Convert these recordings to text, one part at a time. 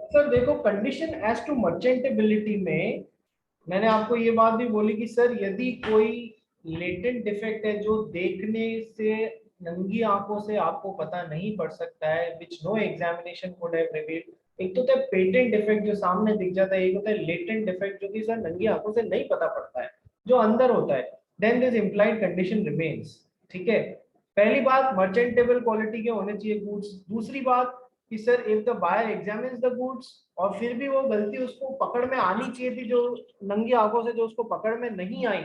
Sir देखो, condition as to मर्चेंटेबिलिटी में मैंने आपको ये बात भी बोली कि सर यदि कोई लेटेंट डिफेक्ट है जो देखने से नंगी आंखों से आपको पता नहीं पड़ सकता है, which no examination could have revealed. एक तो होता है पेटेंट डिफेक्ट जो सामने दिख जाता है, एक होता है लेटेंट डिफेक्ट जो कि सर नंगी आंखों से नहीं पता पड़ता है, जो अंदर होता है। Then this implied condition remains. ठीक है, पहली बात मर्चेंटेबल क्वालिटी के होने चाहिए गुड्स। दूसरी बात कि sir if the buyer examines the goods और फिर भी वो गलती उसको पकड़ में आनी चाहिए थी, जो नंगी आंखों से जो उसको पकड़ में नहीं आई,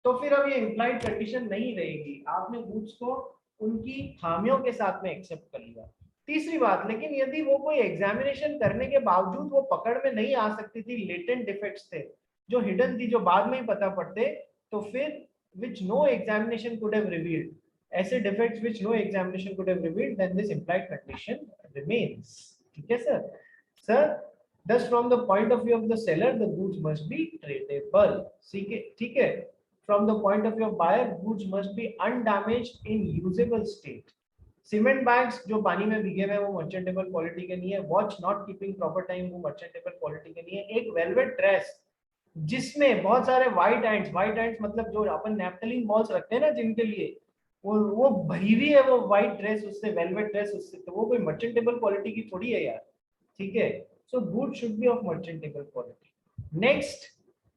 तो फिर अब ये इम्प्लाइड कंडीशन नहीं रहेगी। आपने गुड्स को उनकी खामियों के साथ में एक्सेप्ट कर लिया। तीसरी बात, लेकिन यदि वो कोई एग्जामिनेशन करने के बावजूद वो पकड़ में नहीं आ सकती थी, लेटेंट डिफेक्ट्स थे जो हिडन थी, जो बाद में ही पता पड़ते, तो फिर which no examination could have revealed, ऐसे defects which no examination could have revealed, then this implied condition remains। ठीक है sir. Sir thus from the point of view of the seller the goods must be tradable। ठीक है, from the point of view of buyer goods must be undamaged in usable state। Cement bags जो पानी में भीगे हुए हैं वो मर्चेंटेबल quality के नहीं है। Watch not keeping proper time वो मर्चेंटेबल क्वालिटी के नहीं है। एक वेलवेट ड्रेस जिसमें बहुत सारे व्हाइट एंड्स मतलब जो अपन नैप्थलीन बॉल्स रखते हैं ना जिनके लिए, वो भरी हुई है वो व्हाइट ड्रेस उससे, वेलवेट ड्रेस उससे, तो वो कोई मर्चेंटेबल क्वालिटी की थोड़ी है यार। ठीक है, so good should be of merchantable quality. Next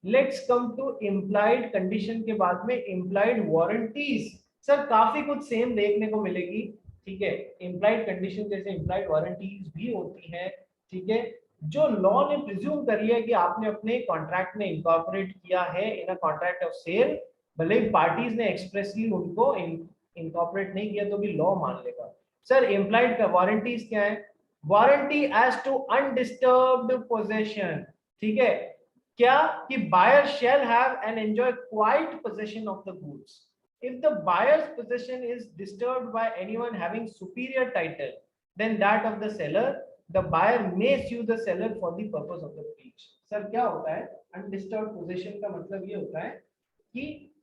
let's come to implied condition के बाद में इम्प्लाइड वारंटीज। सर काफी कुछ सेम देखने को मिलेगी। ठीक है, इम्प्लाइड कंडीशन जैसे इम्प्लाइड वारंटीज भी होती है। ठीक है, जो लॉ ने प्रिज्यूम कर लिया कि आपने अपने कॉन्ट्रैक्ट में इनकॉर्पोरेट किया है इन अ कॉन्ट्रैक्ट ऑफ सेल, भले ही पार्टीज ने एक्सप्रेसली उनको इनकॉर्पोरेट नहीं किया तो भी लॉ मान लेगा। सर इम्प्लाइड वारंटीज क्या है? Warranty as to undisturbed possession. ठीक है, क्या कि buyer shall have and enjoy quiet possession of the goods. if the buyer's possession is disturbed by anyone having superior title than that of the seller, the buyer may sue the seller for the purpose of the breach। Sir क्या होता है undisturbed position का? मतलब ये होता है कि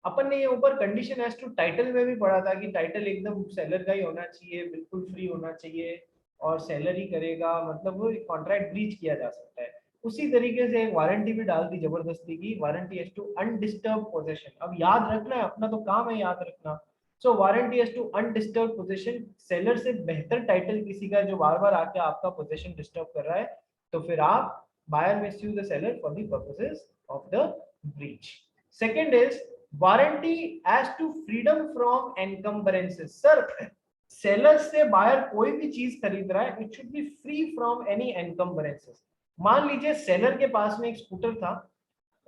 अपन ने ये ऊपर कंडीशन एज टू टाइटल में भी पढ़ा था कि टाइटल एकदम सेलर का ही होना चाहिए, बिल्कुल फ्री होना चाहिए और सेलर ही करेगा, मतलब वो कॉन्ट्रैक्ट ब्रीच किया जा सकता है। उसी तरीके से एक वारंटी भी डाल दी जबरदस्ती की, warranty as to undisturbed possession. अब याद रखना है, अपना तो काम है याद रखना। So warranty as to undisturbed possession, seller से बेहतर टाइटल किसी का जो बार बार आके आपका पोजेशन डिस्टर्ब कर रहा है, तो फिर आप बायर में sue the seller for the purposes of the breach। Second is warranty as to freedom from encumbrances. Sir seller से बायर कोई भी चीज खरीद रहा है, it should be free from any encumbrances. मान लीजिए सेलर के पास में एक स्कूटर था,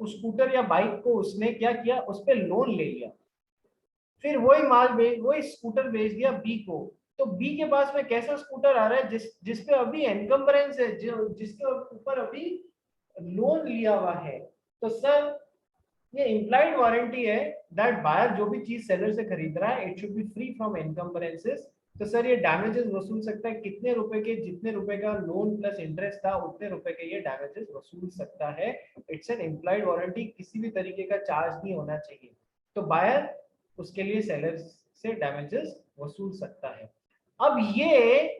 उस स्कूटर या बाइक को उसने क्या किया, उस पर लोन ले लिया, फिर वही स्कूटर बेच दिया बी को। तो बी के पास में कैसा स्कूटर आ रहा है जिसपे अभी एनकम्बरेंस है, जिसके ऊपर अभी लोन लिया हुआ है। तो सर ये इम्प्लाइड वारंटी है दैट बायर जो भी चीज सेलर से खरीद रहा है it should be free from encumbrances. तो सर ये डैमेजेस वसूल सकता है कितने रुपए के, जितने रुपए का लोन प्लस इंटरेस्ट था उतने रुपए के ये डैमेजेस वसूल सकता है। इट्स एन इम्प्लाइड वारंटी, किसी भी तरीके का चार्ज नहीं होना चाहिए, तो बायर उसके लिए सेलर से डैमेजेस वसूल सकता है। अब ये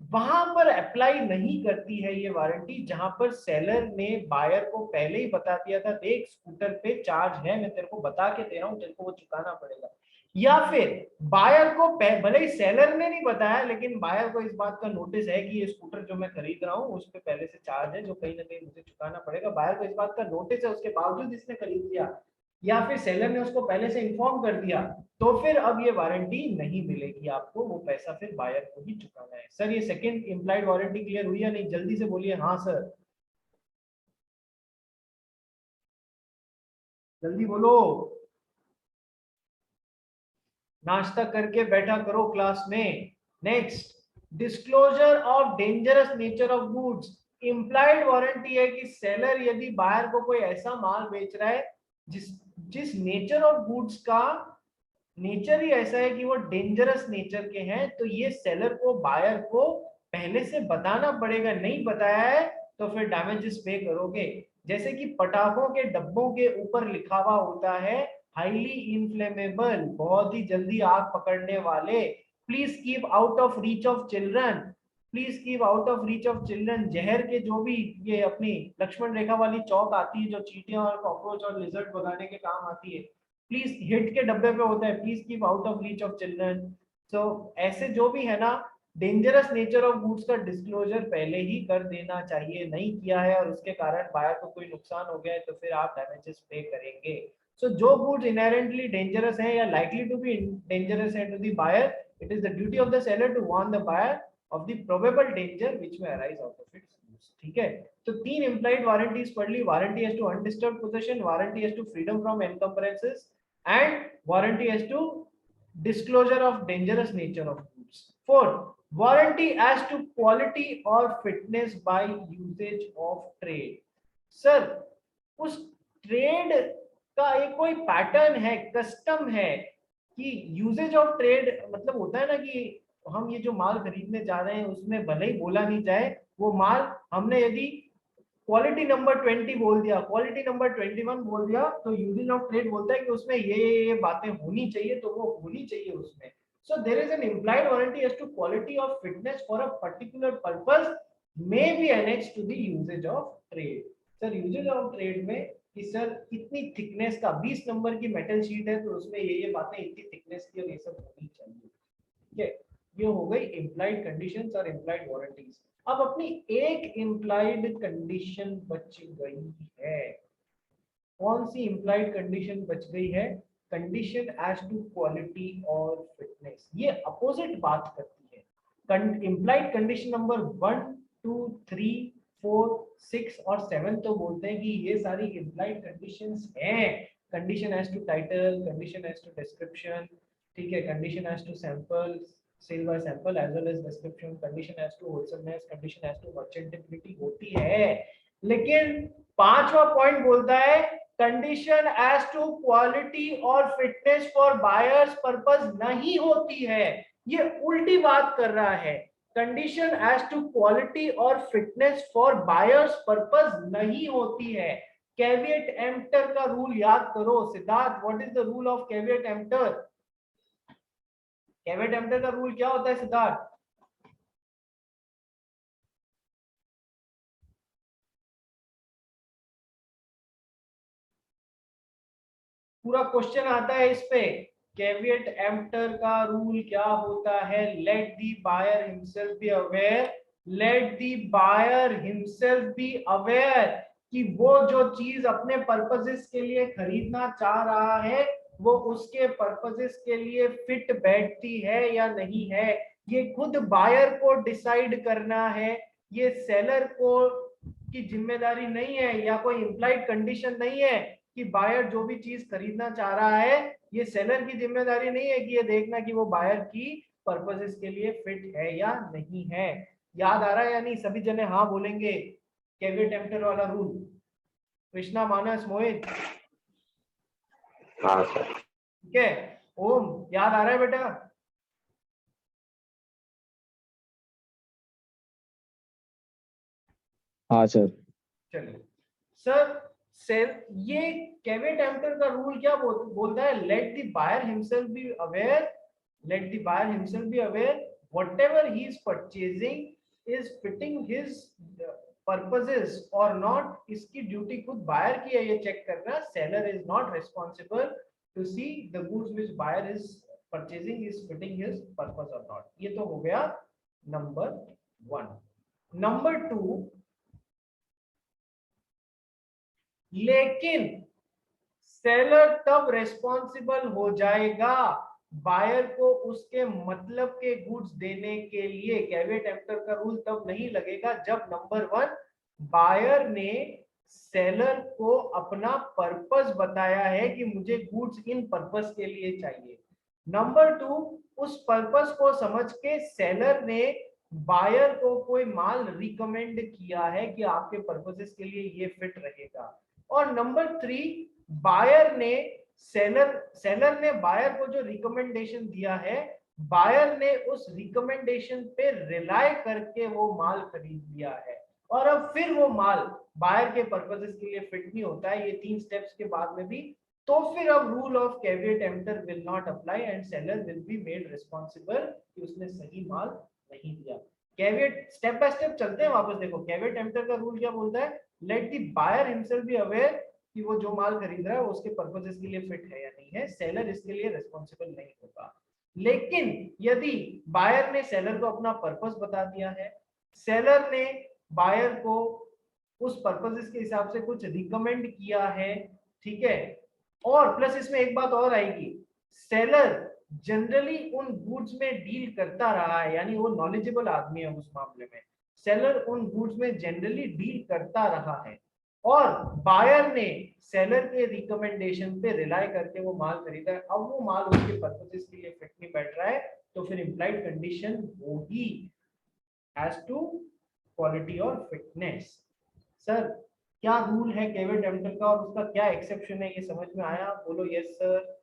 वहां पर अप्लाई नहीं करती है ये वारंटी जहां पर सेलर ने बायर को पहले ही बता दिया था, देख स्कूटर पे चार्ज है, मैं तेरे को बता के दे रहा हूं, तेरे को वो चुकाना पड़ेगा। या फिर बायर को भले ही सेलर ने नहीं बताया लेकिन बायर को इस बात का नोटिस है कि ये स्कूटर जो मैं खरीद रहा हूँ उस पर पहले से चार्ज है जो कहीं ना कहीं मुझे चुकाना पड़ेगा, बायर को इस बात का नोटिस है, उसके बावजूद इसने खरीद लिया, या फिर सेलर ने उसको पहले से इन्फॉर्म कर दिया, तो फिर अब ये वारंटी नहीं मिलेगी आपको, वो पैसा फिर बायर को ही चुकाना है। सर ये सेकंड इंप्लाइड वारंटी क्लियर हुई या नहीं? जल्दी से बोलिए हाँ सर, जल्दी बोलो, नाश्ता करके बैठा करो क्लास में। Next, disclosure of dangerous nature of goods. Implied warranty है कि सेलर यदि बायर को कोई ऐसा माल बेच रहा है जिस जिस नेचर ऑफ गुड्स का नेचर ही ऐसा है कि वो डेंजरस नेचर के हैं, तो ये सेलर को बायर को पहले से बताना पड़ेगा। नहीं बताया है तो फिर डैमेजेस पे करोगे। जैसे कि पटाखों के डब्बों के ऊपर लिखा हुआ होता है हाईली इनफ्लेमेबल, बहुत ही जल्दी आग पकड़ने वाले, please keep out of reach of children. Please keep out of reach of children, जहर के जो भी ये अपनी लक्ष्मण रेखा वाली चौक आती है जो चींटियां और कॉकरोच और लिजर्ड भगाने के काम आती है, प्लीज हिट के डब्बे पे होता है, please keep out of reach of children. So ऐसे जो भी है ना डेंजरस नेचर ऑफ गुड्स का डिस्क्लोजर पहले ही कर देना चाहिए, नहीं किया है और उसके कारण बायर को कोई नुकसान हो गया है तो फिर आप डैमेजेस पे करेंगे। सो जो गुड्स इनहेरेंटली डेंजरस है या लाइकली टू बी डेंजरस है to the buyer, it is the duty of the seller to warn the buyer of the probable danger which may arise out of its use। ठीक है, तो तीन implied warranties पढ़ ली, warranty as to undisturbed possession, warranty as to freedom from encumbrances and warranty as to disclosure of dangerous nature of goods। Fourth, warranty as to quality or fitness by usage of trade। Sir उस trade का एक कोई pattern है, custom है कि usage of trade मतलब होता है ना कि हम ये जो माल खरीदने जा रहे हैं उसमें भले ही बोला नहीं जाए वो माल हमने यदि क्वालिटी नंबर 20 बोल दिया, क्वालिटी नंबर 21 बोल दिया, तो यूजेज ऑफ ट्रेड बोलता है कि उसमें ये बातें होनी चाहिए तो वो होनी चाहिए उसमें। So there is an implied warranty as to quality of fitness for a particular purpose may be annexed to the usages of trade. Sir usages of trade में कि सर इतनी थिकनेस का 20 नंबर की मेटल शीट है तो उसमें ये बातें इतनी थिकनेस की और ये सब होनी चाहिए। ठीक है, ये हो गई इम्प्लाइड कंडीशंस और इम्प्लाइड वारंटीज। अब अपनी एक इम्प्लाइड कंडीशन बच गई है, कौन सी इम्प्लाइड कंडीशन बच गई है? कंडीशन एज टू क्वालिटी और फिटनेस। ये अपोजिट बात करती है। इम्प्लाइड कंडीशन नंबर 1 2 3 4 6 और 7 तो बोलते हैं कि ये सारी इम्प्लाइड कंडीशंस हैं। Condition as to title, condition as to description, ठीक है, condition as to sample sale by sample as well as description, condition as to wholesomeness, condition as to merchantability होती है। लेकिन पांचवा पॉइंट बोलता है कंडीशन एज टू क्वालिटी और fitness for buyer's purpose नहीं होती है। ये उल्टी बात कर रहा है। कंडीशन एज टू क्वालिटी और फिटनेस फॉर बायर्स पर्पस नहीं होती है। कैविएट एम्प्टर का रूल याद करो Siddharth, what is the rule of caveat emptor? Caveat emptor का रूल क्या होता है सिद्धार्थ? पूरा क्वेश्चन आता है इस पे। कैविएट एम्प्टर का रूल क्या होता है? Let the buyer himself be aware, let the buyer himself be aware कि वो जो चीज अपने पर्पसेस के लिए खरीदना चाह रहा है वो उसके पर्पसेस के लिए फिट बैठती है या नहीं है। ये खुद बायर को डिसाइड करना है, ये सेलर को की जिम्मेदारी नहीं है या कोई इम्प्लाइड कंडीशन नहीं है कि बायर जो भी चीज खरीदना चाह रहा है ये सेलर की जिम्मेदारी नहीं है कि ये देखना कि वो बायर की पर्पसेस के लिए फिट है या नहीं है। याद आ रहा है या नहीं? सभी जने हाँ बोलेंगे कैविएट एम्प्टर वाला रूल। कृष्णा, मानस, मोहित, हाँ सर। ठीक है, ओम याद आ रहा है बेटा? हाँ सर। चलिए सर, ये कैविएट एम्प्टर का रूल क्या बोलता है? Let the buyer himself be aware, let the buyer himself be aware whatever he is purchasing is fitting his purposes or not। इसकी ड्यूटी खुद बायर की है ये चेक करना। Seller is not responsible to see the goods which buyer is purchasing is fitting his purpose और not. ये तो हो गया नंबर 1। नंबर 2, लेकिन सेलर तब रिस्पॉन्सिबल हो जाएगा बायर को उसके मतलब के गुड्स देने के लिए। कैविएट एम्प्टर का रूल तब नहीं लगेगा जब नंबर 1 बायर ने सेलर को अपना पर्पस बताया है कि मुझे गुड्स इन पर्पस के लिए चाहिए। नंबर 2, उस पर्पस को समझ के सेलर ने बायर को कोई माल रिकमेंड किया है कि आपके पर्पसेस के लिए ये फिट रहेगा। और नंबर 3, बायर ने सेलर ने बायर को जो रिकमेंडेशन दिया है बायर ने उस रिकमेंडेशन पे रिलाय करके वो माल खरीद लिया है और अब फिर वो माल बायर के पर्पसेस के लिए फिट नहीं होता है, ये 3 स्टेप्स के बाद में भी, तो फिर अब rule of caveat emptor will not apply and seller will be made responsible कि उसने सही माल नहीं दिया। कैविएट स्टेप बाय स्टेप चलते हैं वापस। देखो कैविएट एम्प्टर का रूल क्या बोलता है, let the buyer himself be aware कि वो जो माल खरीद रहा है वो उसके पर्पसेस के लिए फिट है या नहीं है, सेलर इसके लिए रिस्पॉन्सिबल नहीं होगा। लेकिन यदि बायर ने सेलर को अपना पर्पस बता दिया है, सेलर ने बायर को उस पर्पसेस के हिसाब से कुछ रिकमेंड किया है, ठीक है, और प्लस इसमें एक बात और आएगी, सेलर जनरली उन गुड्स में डील करता रहा है, यानी वो नॉलेजेबल आदमी है उस मामले में, सेलर उन गुड्स में जनरली डील करता रहा है और बायर ने सेलर के रिकमेंडेशन पे रिलाई करके वो माल खरीदा है, अब वो माल उसके पर्पसेस के लिए फिट नहीं बैठ रहा है, तो फिर इंप्लाइड कंडीशन होगी एज टू क्वालिटी और फिटनेस। सर क्या रूल है कैविएट एम्प्टर का और उसका क्या एक्सेप्शन है, ये समझ में आया? बोलो यस सर,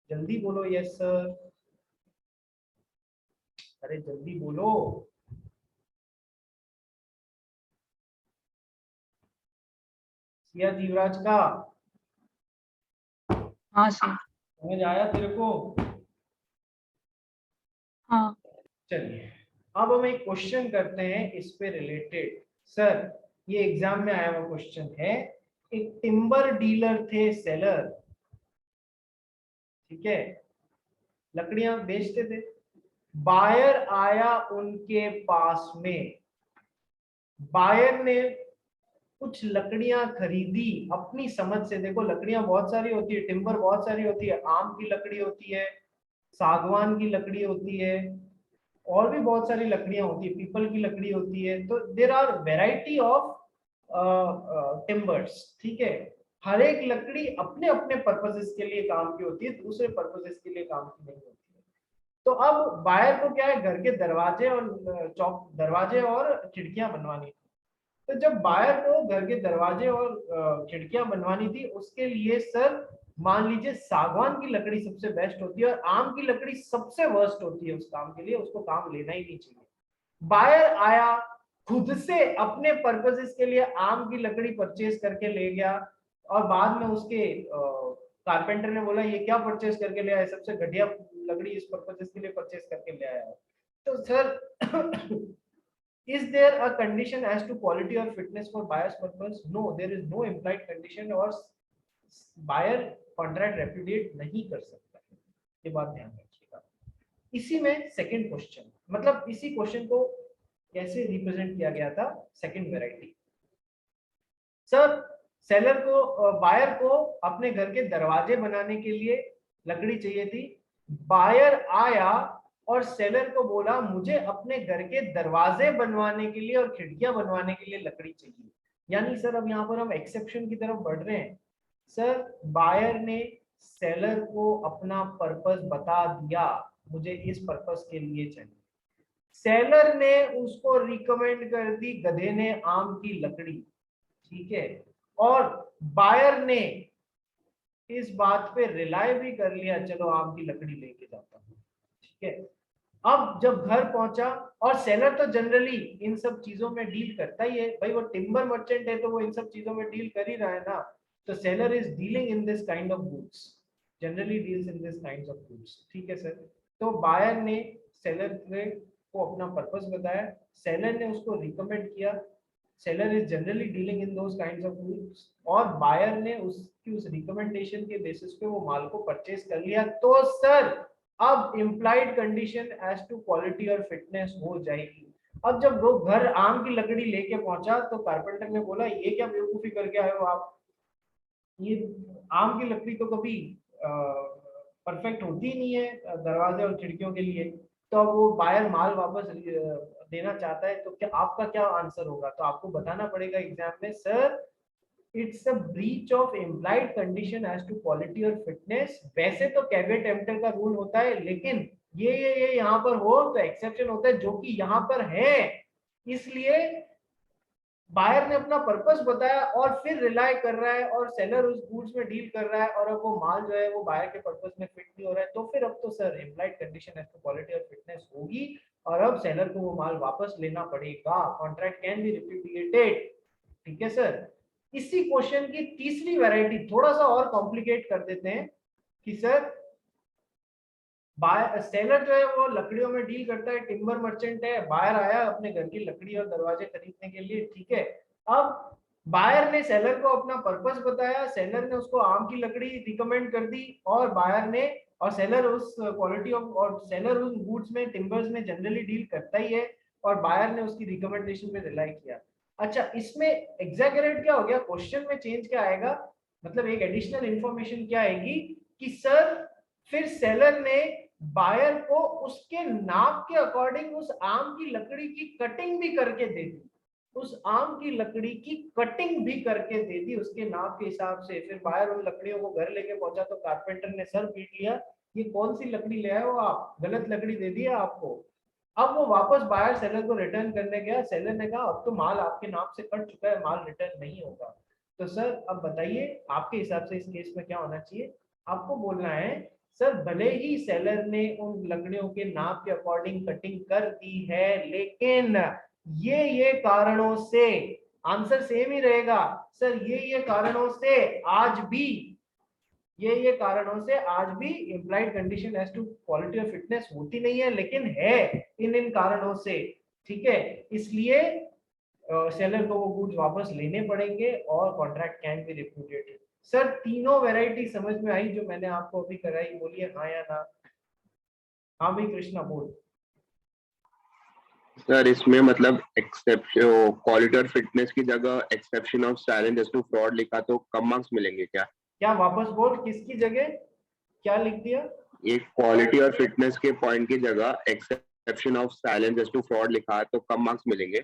जल्दी बोलो यस सर, अरे जल्दी बोलो। सिया जीवराज का हाँ सर। समझ आया तेरे को? हाँ। चलिए अब हम एक क्वेश्चन करते हैं इस पे रिलेटेड। सर ये एग्जाम में आया हुआ क्वेश्चन है, एक टिम्बर डीलर थे सेलर, ठीक है, लकड़ियां बेचते थे, बायर आया उनके पास में, बायर ने कुछ लकड़ियां खरीदी अपनी समझ से। देखो लकड़ियां बहुत सारी होती है, टिम्बर बहुत सारी होती है, आम की लकड़ी होती है, सागवान की लकड़ी होती है, और भी बहुत सारी लकड़ियां होती है, पीपल की लकड़ी होती है, तो there are variety of timbers, ठीक है। हर एक लकड़ी अपने अपने पर्पसेस के लिए काम की होती है, दूसरे पर्पसेस के लिए काम की नहीं होती है। तो अब बायर को क्या है, घर के दरवाजे और चौक दरवाजे और खिड़कियां बनवानी थी। तो जब बायर को घर के दरवाजे और खिड़कियां बनवानी थी, उसके लिए सर मान लीजिए सागवान की लकड़ी सबसे बेस्ट होती है और आम की लकड़ी सबसे वर्स्ट होती है उस काम के लिए, उसको काम लेना ही नहीं चाहिए। बायर आया खुद से अपने पर्पसेस के लिए आम की लकड़ी परचेज करके ले गया और बाद में उसके कारपेंटर ने बोला ये क्या परचेज करके ले आया, सबसे घटिया लकड़ी इस पर्पसेस के लिए परचेज करके ले आया है। तो sir is there a condition as to quality or fitness for buyer's purpose? No, there is no implied condition और buyer contract repudiate नहीं कर सकता है, ये बात ध्यान रखिएगा। इसी में सेकंड क्वेश्चन, मतलब इसी क्वेश्चन को कैसे रिप्रेजेंट किया गया था, सेकंड वैरायटी। सर सेलर को बायर को अपने घर के दरवाजे बनाने के लिए लकड़ी चाहिए थी, बायर आया और सेलर को बोला मुझे अपने घर के दरवाजे बनवाने के लिए और खिड़कियां बनवाने के लिए लकड़ी चाहिए। यानी सर अब यहाँ पर हम एक्सेप्शन की तरफ बढ़ रहे हैं। सर बायर ने सेलर को अपना पर्पस बता दिया, मुझे इस पर्पस के लिए चाहिए, सेलर ने उसको रिकमेंड कर दी, गधे ने आम की लकड़ी, ठीक है, और बायर ने इस बात पे रिलाई भी कर लिया, चलो आम की लकड़ी लेके जाता हूँ, ठीक है। अब जब घर पहुंचा, और सेलर तो जनरली इन सब चीजों में डील करता ही है भाई, वो टिम्बर मर्चेंट है तो वो इन सब चीजों में डील कर ही रहा है ना, तो seller is dealing in this kind of goods, generally deals in this kind of goods, ठीक है सर। तो बायर ने सेलर को अपना पर्पस बताया, सेलर ने उसको रिकमेंड किया, seller is generally dealing in those kinds of goods, और बायर ने उसकी उस रिकमेंडेशन के बेसिस पे वो माल को परचेज कर लिया, तो सर अब implied condition as to quality और फिटनेस हो जाएगी। अब जब वो घर आम की लकड़ी लेके पहुंचा तो कारपेंटर ने बोला ये क्या बेवकूफी करके आए हो आप, ये आम की लकड़ी तो कभी परफेक्ट होती नहीं है दरवाजे और खिड़कियों के लिए। तो अब वो बायर माल वापस देना चाहता है, तो क्या आपका क्या आंसर होगा? तो आपको बताना पड़ेगा एग्जाम में, sir it's a breach of implied condition as to quality और फिटनेस। वैसे तो कैविएट एम्प्टर का रूल होता है, लेकिन ये यहाँ पर हो तो एक्सेप्शन होता है, जो कि यहाँ पर है, इसलिए बायर ने अपना पर्पस बताया और फिर रिलाई कर रहा है और सेलर उस गुड्स में डील कर रहा है और अब वो माल जो है वो बायर के पर्पस में फिट नहीं हो रहा है, तो फिर अब तो sir implied condition as to quality और फिटनेस होगी और अब सेलर को वो माल वापस लेना पड़ेगा, कॉन्ट्रैक्ट कैन बी रिप्यूडिएटेड, ठीक है सर। इसी क्वेश्चन की तीसरी वैरायटी थोड़ा सा और कॉम्प्लिकेट कर देते हैं कि सर सेलर जो है वो लकड़ियों में डील करता है, टिम्बर मर्चेंट है, बायर आया अपने घर की लकड़ी और दरवाजे खरीदने के लिए, ठीक है। अब बायर ने सेलर को अपना पर्पस बताया, सेलर ने उसको आम की लकड़ी रिकमेंड कर दी, और बायर ने, और सेलर उस क्वालिटी ऑफ, और सेलर उस गुड्स में, टिम्बर्स में जनरली डील करता ही है, और बायर ने उसकी रिकमेंडेशन में रिलाई किया। अच्छा, इसमें एग्जैगरेट क्या हो गया, क्वेश्चन में चेंज क्या आएगा, मतलब एक एडिशनल इंफॉर्मेशन क्या आएगी कि सर फिर सेलर ने बायर को उसके नाप के अकॉर्डिंग उस आम की लकड़ी की कटिंग भी करके दे दी, उस आम की लकड़ी की कटिंग भी करके दे दी उसके नाप के हिसाब से। फिर बायर उन लकड़ियों को घर लेके पहुंचा तो कारपेंटर ने सर पीट लिया, ये कौन सी लकड़ी ले आए हो आप, गलत लकड़ी दे दी है आपको। अब वो वापस बायर सेलर को रिटर्न करने गया, सेलर ने कहा अब तो माल आपके नाप से कट चुका है, माल रिटर्न नहीं होगा। तो सर अब बताइए आपके हिसाब से इस केस में क्या होना चाहिए, आपको बोलना है सर भले ही सेलर ने उन लकड़ियों के नाप के अकॉर्डिंग कटिंग कर दी है, लेकिन ये कारणों से, आंसर सेम ही रहेगा सर, ये कारणों से आज भी, ये कारणों से आज भी implied condition as to quality of fitness होती नहीं है, लेकिन है इन कारणों से, ठीक है। इसलिए सेलर को वो गुड्स वापस लेने पड़ेंगे और कॉन्ट्रैक्ट कैन बी रिप्यूटेटेड। सर तीनों वैरायटी समझ में आई जो मैंने आपको अभी कराई, बोलिए हाँ या ना। हाँ भाई कृष्णा बोल। सर इसमें मतलब एक्सेप्शन क्वालिटी और फिटनेस की जगह exception of silence as to fraud लिखा तो कम मार्क्स मिलेंगे क्या? क्या वापस बोल, किसकी जगह क्या लिख दिया? एक क्वालिटी और फिटनेस के पॉइंट की जगह exception of silence as to fraud लिखा तो कम मार्क्स मिलेंगे?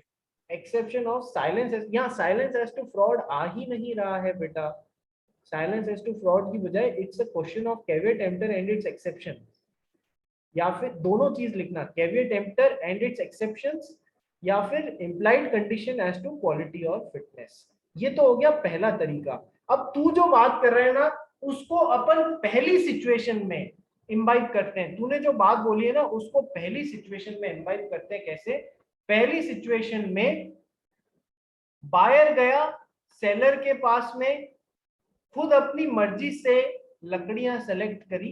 एक्सेप्शन ऑफ साइलेंस, यहाँ साइलेंस एज टू फ्रॉड आ ही नहीं रहा है बेटा, साइलेंस एज टू फ्रॉड की बजाय it's a question of caveat emptor and its exception, या फिर दोनों चीज लिखना, caveat emptor and its exceptions, या फिर implied condition as to quality और फिटनेस। ये तो हो गया पहला तरीका। अब तू जो बात कर रहे हैं ना उसको अपन पहली सिचुएशन में इम्बाइब करते हैं, तूने जो बात बोली है ना उसको पहली सिचुएशन में इम्बाइब करते हैं। कैसे? पहली सिचुएशन में बायर गया सेलर के पास में, खुद अपनी मर्जी से लकड़ियां सेलेक्ट करी,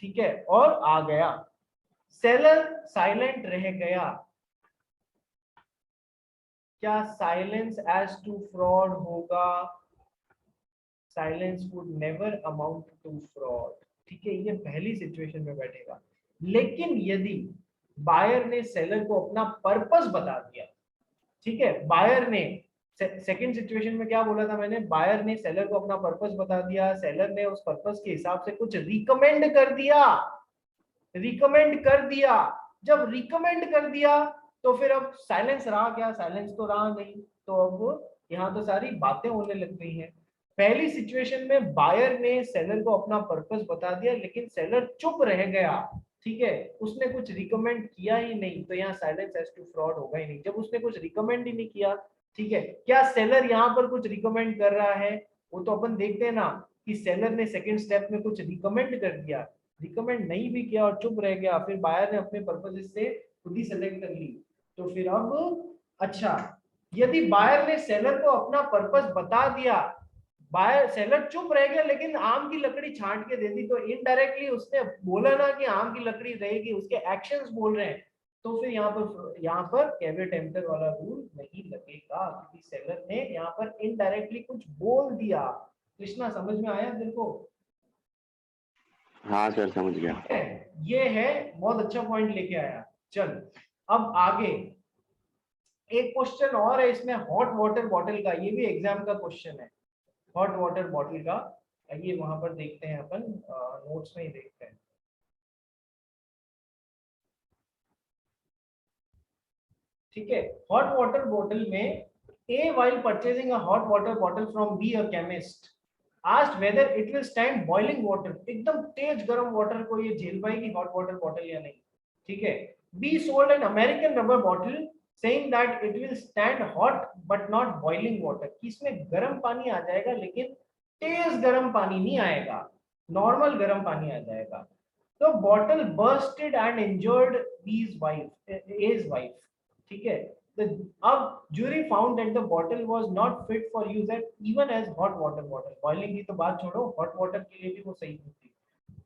ठीक है, और आ गया, सेलर साइलेंट रह गया, क्या साइलेंस एज टू फ्रॉड होगा? Silence would never amount to fraud, ठीक है, ये पहली सिचुएशन में बैठेगा। लेकिन यदि बायर ने सेलर को अपना पर्पस बता दिया, ठीक है, बायर ने, सेकंड सिचुएशन में क्या बोला था मैंने, बायर ने सेलर को अपना पर्पस बता दिया, सेलर ने उस पर्पस के हिसाब से कुछ रिकमेंड कर दिया, रिकमेंड कर दिया, जब रिकमेंड कर दिया तो फिर अब साइलेंस रहा क्या? साइलेंस तो रहा नहीं, तो अब यहाँ तो सारी बातें होने लग गई हैं। पहली सिचुएशन में बायर ने सेलर को अपना पर्पस बता दिया लेकिन सेलर चुप रह गया, ठीक है, उसने कुछ रिकमेंड किया ही नहीं, तो यहाँ साइलेंस एज टू फ्रॉड होगा ही नहीं, जब उसने कुछ रिकमेंड ही नहीं किया, ठीक है। क्या सेलर यहाँ पर कुछ रिकमेंड कर रहा है? वो तो अपन देखते हैं ना कि सेलर ने सेकंड स्टेप में कुछ रिकमेंड कर दिया, रिकमेंड नहीं भी किया और चुप रह गया, फिर बायर ने अपने पर्पस से खुद ही सेलेक्ट कर ली। तो फिर अब अच्छा, यदि बायर ने सेलर को अपना पर्पस बता दिया, बायर, सेलर चुप रह गया लेकिन आम की लकड़ी छांट के दे दी, तो इनडायरेक्टली उसने बोला ना कि आम की लकड़ी रहेगी, उसके एक्शंस बोल रहे हैं, तो फिर यहाँ पर कैविएट एम्प्टर वाला रूल नहीं लगेगा क्योंकि सेलर ने यहाँ पर इनडायरेक्टली कुछ बोल दिया। कृष्णा समझ में आया तेरे को? हाँ सर समझ गया। ये है, बहुत अच्छा पॉइंट लेके आया। चल अब आगे एक क्वेश्चन और है इसमें, हॉट वाटर बॉटल का, ये भी एग्जाम का क्वेश्चन है, हॉट वाटर बॉटल का। ये वहां पर देखते हैं अपन, नोट्स में ही देखते हैं, ठीक है। हॉट वाटर बॉटल में A while purchasing a hot water bottle from B a chemist asked whether it will stand boiling water, एकदम तेज गर्म वाटर को ये झेल पाएगी हॉट वाटर बॉटल या नहीं, ठीक है। B sold an American rubber bottle saying that it will stand hot but not boiling water, कि इसमें गर्म पानी आ जाएगा लेकिन तेज गर्म पानी नहीं आएगा, नॉर्मल गर्म पानी आ जाएगा। तो bottle bursted and injured B's wife, A's wife, ठीक है। अब jury found that the bottle was not fit for use at even as hot water bottle, boiling की तो बात छोड़ो, hot water के लिए भी वो सही नहीं थी।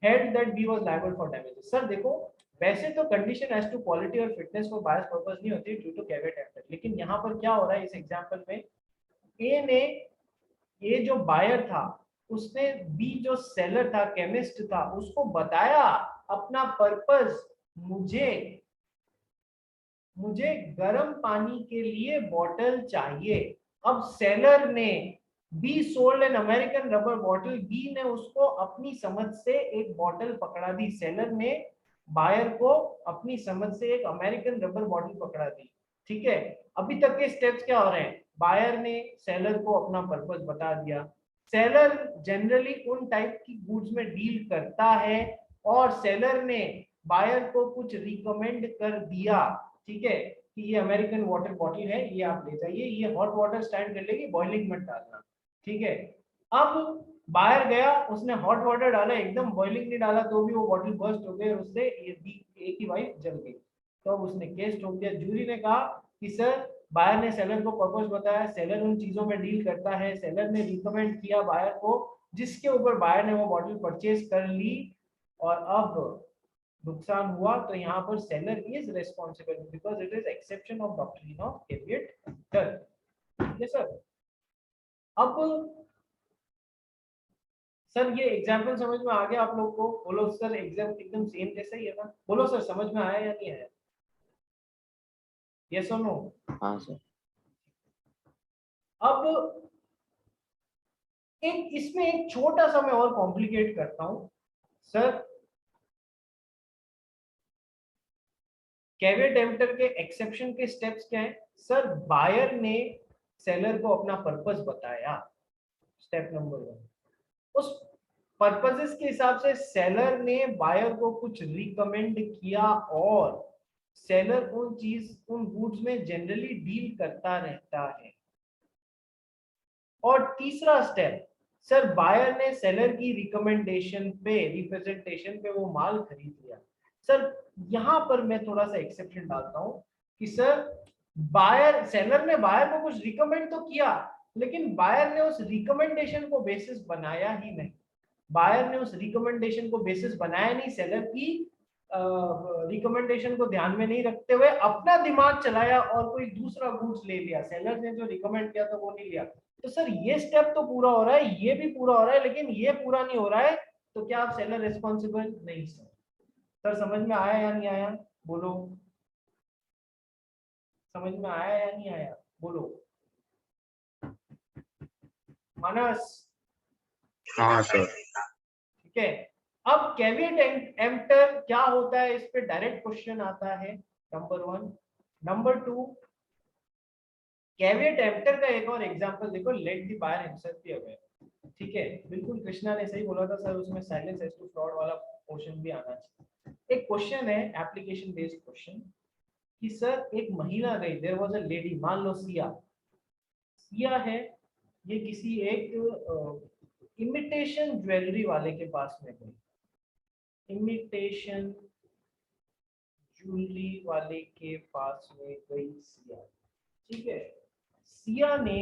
Held that B was liable for damages. Sir देखो, वैसे तो कंडीशन एज टू क्वालिटी और फिटनेस फॉर बायस पर्पस नहीं होती ड्यू टू कैविएट एम्प्टर, लेकिन यहाँ पर क्या हो रहा है इस एग्जांपल में, ए ने, ये जो बायर था उसने बी जो सेलर था, केमिस्ट था, उसको बताया अपना पर्पस, मुझे मुझे गर्म पानी के लिए बॉटल चाहिए। अब सेलर ने, B sold an American rubber bottle, B ने उसको अपनी समझ से एक बॉटल पकड़ा दी, सेलर ने बायर को अपनी समझ से एक अमेरिकन रबर बॉटल पकड़ा दी। ठीक है, अभी तक के स्टेप्स क्या हो रहे हैं, बायर ने सेलर को अपना पर्पस बता दिया, सेलर जनरली उन टाइप की गुड्स में डील करता है, और सेलर ने बायर को कुछ रिकमेंड कर दिया, ठीक है, कि ये अमेरिकन वाटर बॉटल है, ये आप ले जाइए, ये हॉट वाटर स्टैंड कर लेगी, बॉइलिंग मत डालना। ठीक है, अब बाहर गया, उसने हॉट वाटर डाला, एकदम बॉइलिंग नहीं डाला तो भी वो बॉटल बर्स्ट हो गई और उससे एक ही वाइफ जल गई। तो अब उसने केस ठोक दिया। जूरी ने कहा कि सर बायर ने सेलर को पर्पस बताया, सेलर उन चीजों में डील करता है, सेलर ने रिकमेंड किया बायर को, जिसके ऊपर बायर ने वो बॉटल परचेज कर ली, और अब नुकसान हुआ, तो यहाँ पर seller is responsible because it is exception of doctrine of caveat emptor. ठीक है सर। अब सर ये एग्जाम्पल समझ में आ गया आप लोग को? बोलो सर, एग्जाम एकदम सेम जैसा ही है ना? बोलो सर, समझ में आया या नहीं आया? यस और नो? हाँ सर। अब एक इसमें एक छोटा सा मैं और कॉम्प्लिकेट करता हूं सर। कैविएट एम्प्टर के एक्सेप्शन के स्टेप्स क्या है सर? बायर ने सेलर को अपना पर्पस बताया, स्टेप नंबर 1। उस पर्पसेस के हिसाब से सेलर ने बायर को कुछ रिकमेंड किया, और सेलर उन गुड्स में जनरली डील करता रहता है। और तीसरा स्टेप सर, बायर ने सेलर की रिकमेंडेशन पे, रिप्रेजेंटेशन पे वो माल खरीद लिया। सर यहां पर मैं थोड़ा सा एक्सेप्शन डालता हूं कि सर बायर, सेलर ने बायर को कुछ रिकमेंड तो किया, लेकिन बायर ने उस रिकमेंडेशन को बेसिस बनाया ही नहीं। बायर ने उस रिकमेंडेशन को बेसिस बनाया नहीं, सेलर की रिकमेंडेशन को ध्यान में नहीं रखते हुए अपना दिमाग चलाया और कोई दूसरा गुड्स ले लिया, सेलर ने जो रिकमेंड किया था वो नहीं लिया। तो सर ये स्टेप तो पूरा हो रहा है, ये भी पूरा हो रहा है, लेकिन ये पूरा नहीं हो रहा है, तो क्या आप सेलर रिस्पॉन्सिबल? नहीं सर। सर समझ में आया या नहीं आया? बोलो, समझ में आया या नहीं आया? बोलो मानस। हाँ सर। ठीक है, अब कैविएट एम्प्टर क्या होता है, इस पे डायरेक्ट क्वेश्चन आता है, नंबर 1। नंबर 2, कैविएट एम्प्टर का एक और एग्जांपल देखो, let the buyer himself be aware. ठीक है, बिल्कुल कृष्णा ने सही बोला था सर, उसमें साइलेंस एज टू फ्रॉड वाला पोर्शन भी आना चाहिए। एक क्वेश्चन है, एप्लीकेशन बेस्ड क्वेश्चन, कि सर एक महिला गई, देयर वाज अ लेडी, मान लो सिया, सिया है, ये किसी एक इमिटेशन ज्वेलरी वाले के पास में गई, इमिटेशन ज्वेलरी वाले के पास में गई सिया। ठीक है, सिया ने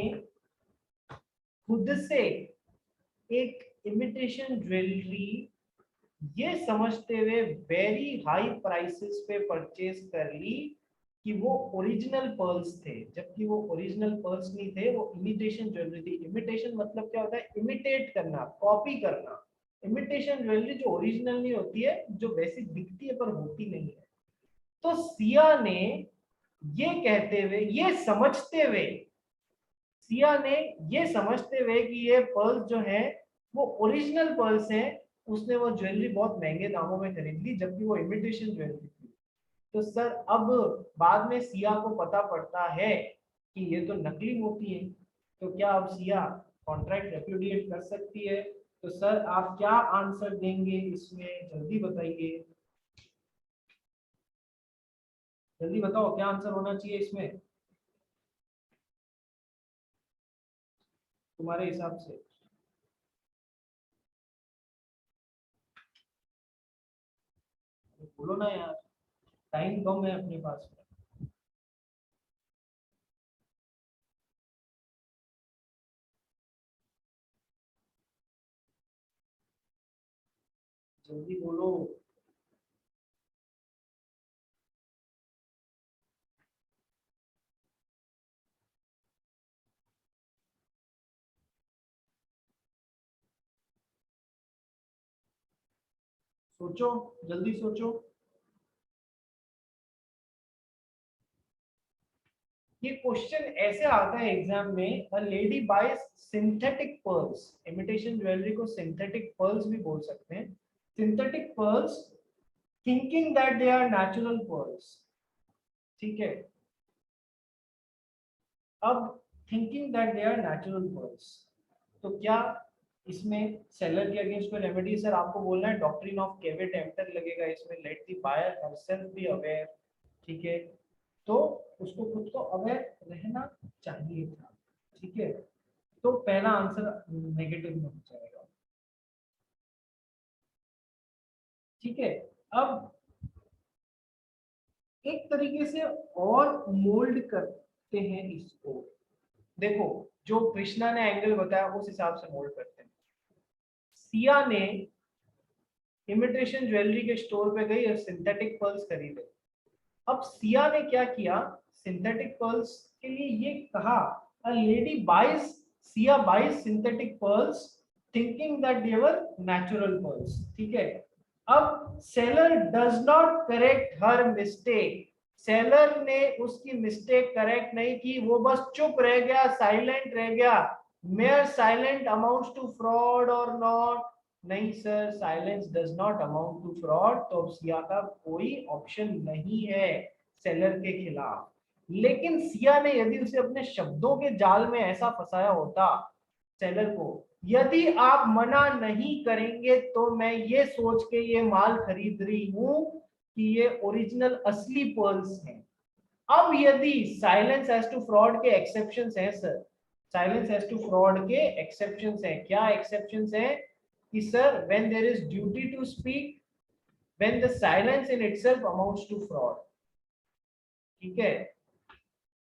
खुद से एक इमिटेशन ज्वेलरी ये समझते हुए वेरी हाई प्राइसेस पे परचेज कर ली कि वो ओरिजिनल पर्ल्स थे, जबकि वो ओरिजिनल पर्ल्स नहीं थे, वो इमिटेशन ज्वेलरी थी। इमिटेशन मतलब क्या होता है? इमिटेट करना, कॉपी करना। इमिटेशन ज्वेलरी जो ओरिजिनल नहीं होती है, जो बेसिक दिखती है पर होती नहीं है। तो सिया ने ये कहते हुए, ये समझते हुए, सिया ने ये समझते हुए कि ये पर्ल्स जो है वो ओरिजिनल पर्ल्स हैं, उसने वो ज्वेलरी बहुत महंगे दामों में खरीद ली, जबकि वो इमिटेशन ज्वेलरी थी। तो सर अब बाद में सिया को पता पड़ता है कि ये तो नकली मोती है, तो क्या अब सिया कॉन्ट्रैक्ट रेपुडिएट कर सकती है? तो सर आप क्या आंसर देंगे इसमें, जल्दी बताइए, जल्दी बताओ क्या आंसर होना चाहिए इसमें तुम्हारे हिसाब से? बोलो ना यार, टाइम कम है अपने पास में। जल्दी बोलो। सोचो, जल्दी सोचो। ये क्वेश्चन ऐसे आता है एग्जाम में, a lady buys synthetic pearls, imitation jewellery को सिंथेटिक पर्ल्स भी बोल सकते हैं, synthetic pearls thinking that they are natural pearls. ठीक है, अब thinking that they are natural pearls, तो क्या इसमें सेलर के अगेंस्ट कोई रेमेडी? सर आपको बोलना है डॉक्ट्रिन ऑफ कैवेट एम्प्टर लगेगा इसमें, let the buyer herself be aware. ठीक है, तो उसको खुद को अवेयर रहना चाहिए था। ठीक है, तो पहला आंसर नेगेटिव में हो जाएगा। ठीक है, अब एक तरीके से और मोल्ड करते हैं इसको। देखो, जो कृष्णा ने एंगल बताया उस हिसाब से मोल्ड करते हैं। सिया ने इमिटेशन ज्वेलरी के स्टोर पे गई और सिंथेटिक पर्ल्स खरीदे। अब सिया ने क्या किया, सिंथेटिक पर्ल्स के लिए ये कहा, a lady buys, Siya buys synthetic pearls thinking that they were natural pearls. ठीक है, अब seller does not correct her mistake, seller ने उसकी मिस्टेक करेक्ट नहीं की, वो बस चुप रह गया, साइलेंट रह गया। Mere silent amounts to fraud और नॉट? नहीं sir, silence does not amount to fraud, तो सिया का कोई ऑप्शन नहीं है सेलर के खिलाफ। लेकिन सिया ने यदि उसे अपने शब्दों के जाल में ऐसा फंसाया होता सेलर को, यदि आप मना नहीं करेंगे तो मैं ये सोच के ये माल खरीद रही हूं कि ये ओरिजिनल असली पर्ल्स हैं। अब यदि साइलेंस एज टू फ्रॉड के एक्सेप्शंस हैं sir, silence as to fraud के एक्सेप्शंस हैं। क्या एक्सेप्शंस हैं? कि sir when there is duty to speak, when the silence in itself amounts to fraud. ठीक है,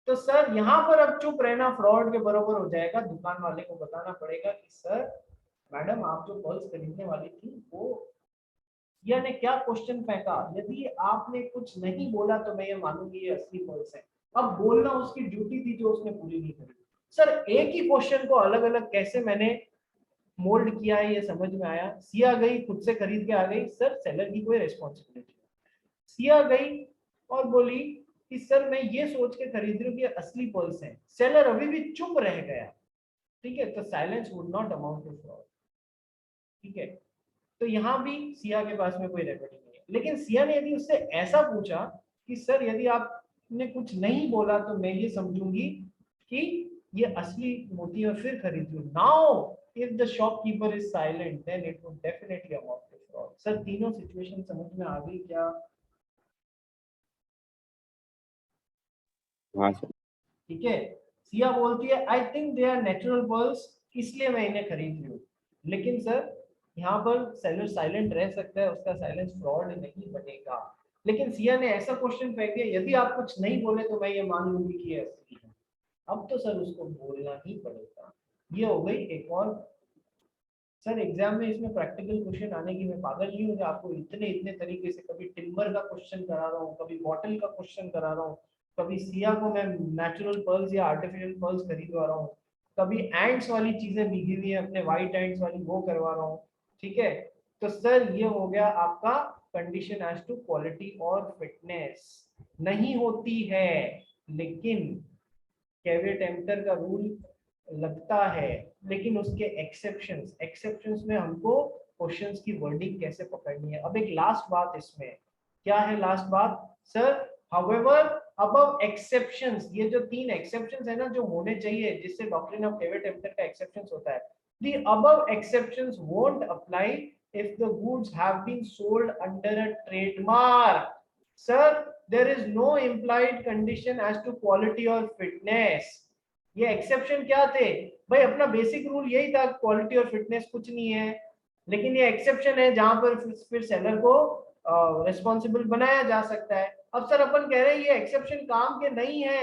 तो सर यहां पर अब चुप रहना फ्रॉड के बराबर हो जाएगा। दुकान वाले को बताना पड़ेगा कि सर मैडम आप जो पर्ल्स खरीदने वाली थी वो, या ने क्या क्वेश्चन फेंका, यदि आपने कुछ नहीं बोला तो मैं ये मानूंगी ये असली पर्ल्स है। अब बोलना उसकी ड्यूटी थी जो उसने पूरी नहीं करी। सर एक ही क्वेश्चन को अलग अलग कैसे मैंने मोल्ड किया है ये समझ में आया। सिया गई खुद से खरीद के आ गई, सर सेलर की कोई रिस्पॉन्सिबिलिटी। सिया गई और बोली कि सर मैं ये सोच के खरीद रही हूँ कि असली पर्ल्स हैं, सेलर अभी भी चुप रह गया। ठीक है, तो silence would not amount to fraud. ठीक है, तो यहां भी सिया के पास में कोई रेमेडी नहीं है। लेकिन सिया ने यदि उससे ऐसा पूछा कि सर यदि आपने कुछ नहीं बोला तो मैं ये समझूंगी कि ये असली मोती और फिर खरीद लूं, now if the shopkeeper is silent then it would definitely amount to fraud. Sir तीनों सिचुएशन समझ में आ गई क्या? हाँ सर। ठीक है, सिया बोलती है I think they are natural pearls, इसलिए मैं इन्हें खरीद रही हूँ। लेकिन सर यहाँ पर सेलर साइलेंट रह सकता है, उसका साइलेंस फ्रॉड नहीं बनेगा। लेकिन सिया ने ऐसा क्वेश्चन फेंक दिया, यदि आप कुछ नहीं बोले तो मैं ये मान लूंगी कि ये असली है। अब तो सर उसको बोलना ही पड़ेगा। ये हो गई एक और। सर एग्जाम में इसमें प्रैक्टिकल क्वेश्चन आने की मैं पागल नहीं हूँ, आपको इतने इतने तरीके से कभी टिम्बर का क्वेश्चन करा रहा हूँ, कभी बॉटल का क्वेश्चन करा रहा हूँ, कभी सिया को मैं नेचुरल पर्ल्स या आर्टिफिशियल पर्ल्स खरीदवा रहा हूँ, कभी एंड्स वाली चीजें बिकी हुई है अपने व्हाइट एंड्स वाली वो करवा रहा हूँ। ठीक है, तो सर ये हो गया आपका कंडीशन एज टू क्वालिटी और फिटनेस। नहीं होती है, लेकिन कैवेट एम्प्टर का रूल लगता है, लेकिन उसके एक्सेप्शंस, एक्सेप्शंस में हमको क्वेश्चंस की वर्डिंग कैसे पकड़नी है। अब एक लास्ट बात इसमें, क्या है लास्ट बात? सर हाउएवर अबव एक्सेप्शंस, ये जो तीन एक्सेप्शंस है ना जो होने चाहिए जिससे डॉक्ट्रिन ऑफ कैवेट एम्प्टर का एक्सेप्शंस होता है, the above exceptions won't apply if the goods have been sold under a trademark. Sir, there is no implied condition as to quality or fitness. ये एक्सेप्शन क्या थे भाई? अपना बेसिक रूल यही था, क्वालिटी और फिटनेस कुछ नहीं है, लेकिन ये एक्सेप्शन है जहां पर फिर सेलर को रिस्पॉन्सिबल बनाया जा सकता है। अब सर अपन कह रहे हैं ये एक्सेप्शन काम के नहीं है,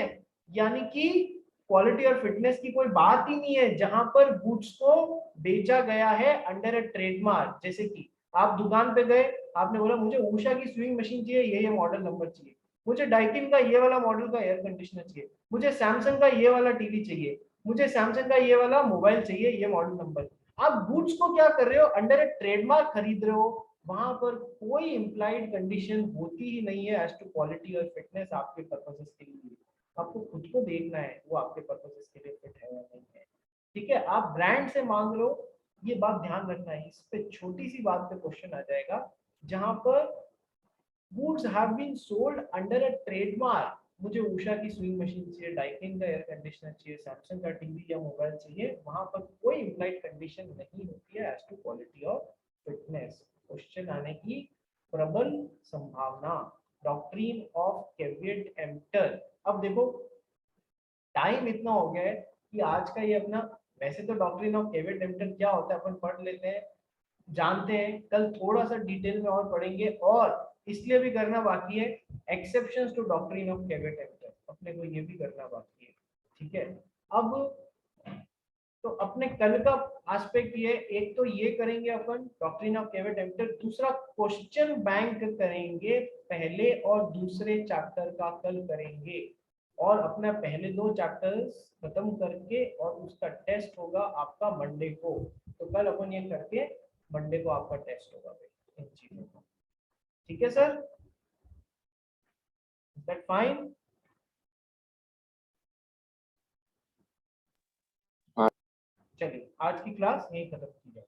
यानी कि क्वालिटी और फिटनेस की कोई बात ही नहीं है जहां पर गुड्स को बेचा गया है अंडर अ ट्रेडमार्क। जैसे कि आप दुकान पे गए, आपने बोला मुझे उषा की स्विंग मशीन चाहिए, ये मॉडल नंबर चाहिए, मुझे डाइकिन का ये वाला मॉडल का एयर कंडीशनर चाहिए, मुझे सैमसंग का ये वाला टीवी चाहिए, मुझे सैमसंग का ये वाला मोबाइल चाहिए, ये मॉडल नंबर। आप गुड्स को क्या कर रहे हो, अंडर ए ट्रेडमार्क खरीद रहे हो, वहां पर कोई इम्प्लाइड कंडीशन होती ही नहीं है एज टू क्वालिटी और फिटनेस आपके पर्पसेस के लिए। आपको खुद को देखना है वो आपके पर्पसेस के लिए फिट है या नहीं है। ठीक है, आप ब्रांड से मांग लो, ये बात ध्यान रखना है। इस पे छोटी सी बात पे क्वेश्चन आ जाएगा, जहां पर goods have been sold under a trademark, मुझे उषा की स्विंग मशीन चाहिए, डाइकिन का एयर कंडीशनर चाहिए, सैमसंग का टीवी या मोबाइल चाहिए, वहां पर कोई इम्प्लाइड कंडीशन नहीं होती है as to quality of fitness. Question आने की प्रबल संभावना। Doctrine of caveat emptor. अब देखो टाइम इतना हो गया है कि आज का ये अपना, वैसे तो डॉक्ट्रिन ऑफ कैविएट एम्प्टर क्या होता है अपन पढ़ लेते हैं, जानते हैं, कल थोड़ा सा डिटेल में और पढ़ेंगे, और इसलिए भी करना बाकी है exceptions to doctrine of caveat emptor, अपने को ये भी करना बाकी है। ठीक है, अब तो अपने कल का एस्पेक्ट ये, एक तो ये करेंगे अपन डॉक्ट्रिन ऑफ कैविएट एम्प्टर, दूसरा क्वेश्चन बैंक करेंगे पहले और दूसरे चैप्टर का कल करेंगे, और अपना पहले 2 चैप्टर्स खत्म करके और उसका टेस्ट होगा आपका मंडे को। तो कल अपन ये करके मंडे को आपका टेस्ट होगा भाई इन चीजों का। ठीक है सर, इज दैट फाइन? हाँ। चलिए आज की क्लास यही खत्म की जाए।